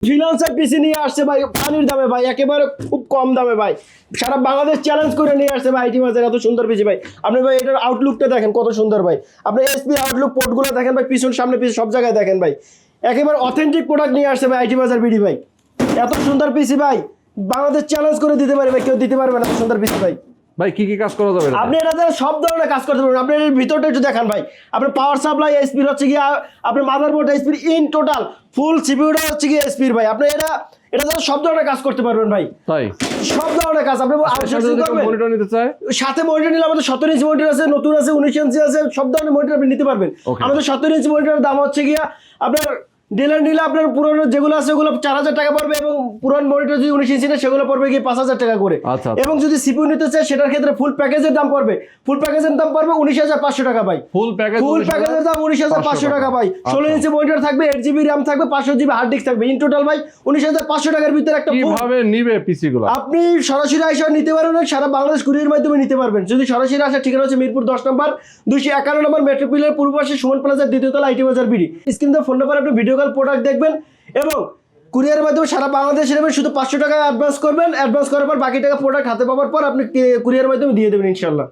Freelancer পিসি নিয়ে আসছে ভাই পানির দামে ভাই, একেবারে খুব কম দামে ভাই, সারা বাংলাদেশ চ্যালেঞ্জ করে নিয়ে আসছে ভাই আইটি বাজার। এত সুন্দর পিসি ভাই, আপনি ভাই এটার আউটলুকটা দেখেন কত সুন্দর ভাই, আপনি এসপি আউটলুক পোর্টগুলো দেখেন ভাই, পিছন সামনে পিছন সব জায়গায় দেখেন ভাই, একেবারে অথেন্টিক প্রোডাক্ট নিয়ে আসছে ভাই আইটি বাজার বিডি ভাই। এত সুন্দর পিসি ভাই বাংলাদেশ চ্যালেঞ্জ করে দিতে পারে ভাই, কেউ দিতে পারবে না এত সুন্দর পিসি ভাই। ভাই কি কি কাজ করা যাবে আপনি এটাতে সব ধরনের কাজ করতে পারবেন। আপনি এর ভিতরটা একটু দেখান ভাই, আপনার পাওয়ার সাপ্লাই এসপির হচ্ছে গিয়ে, আপনার মাদারবোর্ড এসপির, ইন টোটাল ফুল সিপিইউটা হচ্ছে গিয়ে এসপির ভাই। আপনি এটা সব ধরনের কাজ করতে পারবেন ভাই, তাই সব ধরনের কাজ। আপনি আউটসোর্সিং করবেন, মনিটর নিতে চাই সাথে মনিটর নিলে আমাদের 17 ইঞ্চি মনিটর আছে, নতুন আছে, 19 ইঞ্চি আছে, সব ধরনের মনিটর আপনি নিতে পারবেন। আমাদের 17 ইঞ্চি মনিটরের দাম হচ্ছে গিয়া আপনার ডিলার নিলে আপনার পুরনো যেগুলো আছে ওগুলো 4000 টাকা পড়বে, এবং পুরান মনিটর যদি 19 ইঞ্চি নেয় সেগুলো পড়বে গিয়ে 5000 টাকা করে। এবং যদি সিপিইউ নিতে চায় সেটার ক্ষেত্রে ফুল প্যাকেজের দাম পড়বে, ফুল প্যাকেজের দাম পড়বে 19500 টাকা ভাই। ফুল প্যাকেজের দাম 19500 টাকা ভাই। 16 ইঞ্চি মনিটর থাকবে, 8GB RAM থাকবে, 500GB হার্ড ডিস্ক থাকবে, ইন টোটাল ভাই 19500 টাকার ভিতরে একটা কিভাবে নিবে পিসি গুলো আপনি সরাসরি এসে নিতে পারবেন, সারা বাংলাদেশ কুরিয়ার মাধ্যমে নিতে পারবেন। যদি সরাসরি আসে, ঠিকানা হচ্ছে মিরপুর 10 নম্বর 251 নম্বর মেট্রো পিলার পূর্ব পাশে সুমন প্লাজার দ্বিতীয় তলা আইটি বাজার বিডি। স্ক্রিনে ফোন নাম্বার, আপনি ভিডিও কল প্রোডাক্ট দেখবেন এবং কুরিয়ারের মাধ্যমে সারা বাংলাদেশে নেবেন। শুধু 500 টাকা অ্যাডভান্স করবেন, অ্যাডভান্স করার পর বাকি টাকা প্রোডাক্ট হাতে পাওয়ার পর আপনি কুরিয়ারের মাধ্যমে দিয়ে দেবেন ইনশাল্লাহ।